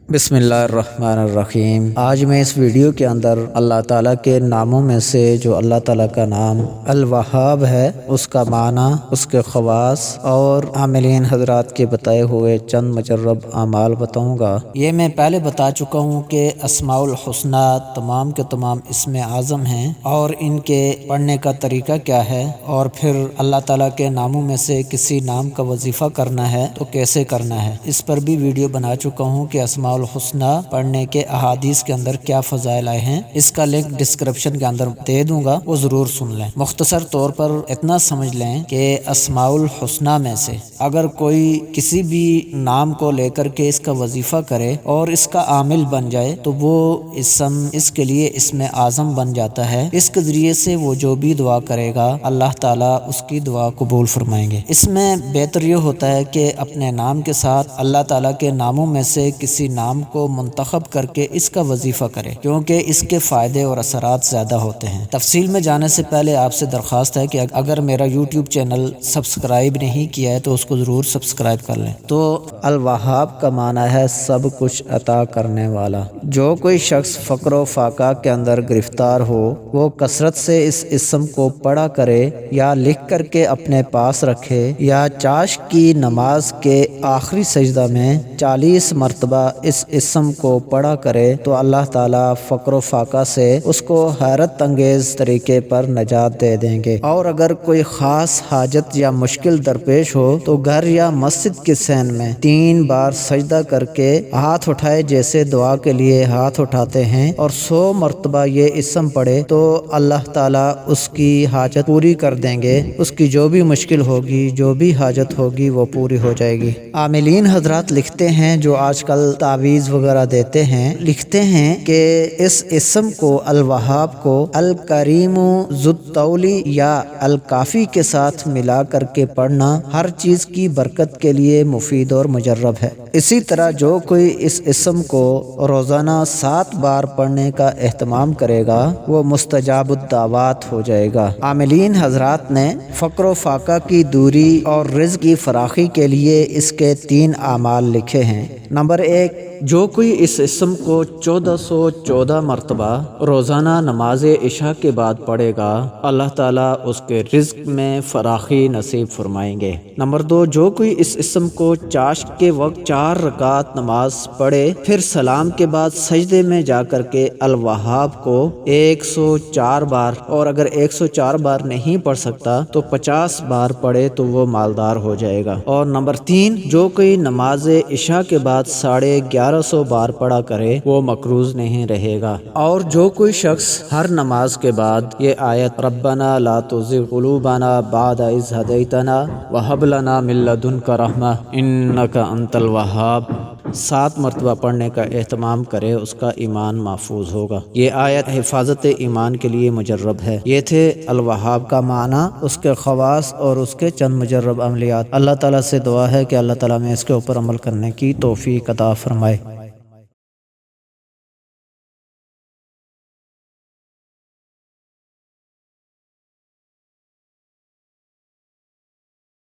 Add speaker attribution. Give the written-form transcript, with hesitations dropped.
Speaker 1: بسم اللہ الرحمن الرحیم۔ آج میں اس ویڈیو کے اندر اللہ تعالیٰ کے ناموں میں سے جو اللہ تعالیٰ کا نام الوہاب ہے اس کا معنی، اس کے خواص اور عاملین حضرات کے بتائے ہوئے چند مجرب اعمال بتاؤں گا۔ یہ میں پہلے بتا چکا ہوں کہ اسماء الحسنی تمام کے تمام اسم اعظم ہیں اور ان کے پڑھنے کا طریقہ کیا ہے، اور پھر اللہ تعالیٰ کے ناموں میں سے کسی نام کا وظیفہ کرنا ہے تو کیسے کرنا ہے، اس پر بھی ویڈیو بنا چکا ہوں کہ اسماء الحسنی پڑھنے کے احادیث کے اندر کیا فضائل آئے ہیں۔ اس کا لنک ڈسکرپشن کے اندر دے دوں گا، وہ ضرور سن لیں۔ مختصر طور پر اتنا سمجھ لیں کہ اسماء الحسنی میں سے اگر کوئی کسی بھی نام کو لے کر کے اس کا وظیفہ کرے اور اس کا عامل بن جائے تو وہ اسم اس کے لیے اسم اعظم بن جاتا ہے۔ اس کے ذریعے سے وہ جو بھی دعا کرے گا اللہ تعالیٰ اس کی دعا قبول فرمائیں گے۔ اس میں بہتر یہ ہوتا ہے کہ اپنے نام کے ساتھ اللہ تعالیٰ کے ناموں میں سے کسی نام کو منتخب کر کے اس کا وظیفہ کرے، کیونکہ اس کے فائدے اور اثرات زیادہ ہوتے ہیں۔ تفصیل میں جانے سے پہلے آپ سے درخواست ہے کہ اگر میرا یوٹیوب چینل سبسکرائب نہیں کیا ہے تو اس کو ضرور سبسکرائب کر لیں۔ تو الوہاب کا معنی ہے سب کچھ عطا کرنے والا۔ جو کوئی شخص فقر و فاقہ کے اندر گرفتار ہو وہ کثرت سے اس اسم کو پڑھا کرے یا لکھ کر کے اپنے پاس رکھے یا چاشت کی نماز کے آخری سجدہ میں 40 مرتبہ اس اسم کو پڑھا کرے تو اللہ تعالیٰ فقر و فاقہ سے اس کو حیرت انگیز طریقے پر نجات دے دیں گے۔ اور اگر کوئی خاص حاجت یا مشکل درپیش ہو تو گھر یا مسجد کے صحن میں 3 بار سجدہ کر کے ہاتھ اٹھائے جیسے دعا کے لیے ہاتھ اٹھاتے ہیں، اور 100 مرتبہ یہ اسم پڑھے تو اللہ تعالیٰ اس کی حاجت پوری کر دیں گے۔ اس کی جو بھی مشکل ہوگی، جو بھی حاجت ہوگی وہ پوری ہو جائے گی۔ عاملین حضرات لکھتے ہیں جو آج کل تعویذ وغیرہ دیتے ہیں، لکھتے ہیں کہ اس اسم کو الوہاب کو الکریم ذو الطول یا الکافی کے ساتھ ملا کر کے پڑھنا ہر چیز کی برکت کے لیے مفید اور مجرب ہے۔ اسی طرح جو کوئی اس اسم کو روزانہ 7 بار پڑھنے کا اہتمام کرے گا وہ مستجاب الدعوات ہو جائے گا۔ عاملین حضرات نے فقر و فاقہ کی دوری اور رزق کی فراخی کے لیے اس کے 3 اعمال لکھے ہیں۔ نمبر 1، جو کوئی اس اسم کو 1414 مرتبہ روزانہ نماز عشاء کے بعد پڑھے گا اللہ تعالیٰ اس کے رزق میں فراخی نصیب فرمائیں گے۔ نمبر 2، جو کوئی اس اسم کو چاشت کے وقت 4 رکعت نماز پڑھے پھر سلام کے بعد سجدے میں جا کر کے الوہاب کو 104 بار، اور اگر 104 بار نہیں پڑھ سکتا تو 50 بار پڑھے تو وہ مالدار ہو جائے گا۔ اور نمبر 3، جو کوئی نماز عشاء کے بعد 1150 بار پڑھا کرے وہ مقروض نہیں رہے گا۔ اور جو کوئی شخص ہر نماز کے بعد یہ آیت ربنا لا تزغ قلوبنا بعد اذ ہدیتنا وہب لنا من لدنک رحمہ انک انت الوہاب 7 مرتبہ پڑھنے کا اہتمام کرے اس کا ایمان محفوظ ہوگا۔ یہ آیت حفاظت ایمان کے لیے مجرب ہے۔ یہ تھے الوہاب کا معنی، اس کے خواص اور اس کے چند مجرب عملیات۔ اللہ تعالیٰ سے دعا ہے کہ اللہ تعالیٰ میں اس کے اوپر عمل کرنے کی توفیق عطا فرمائے۔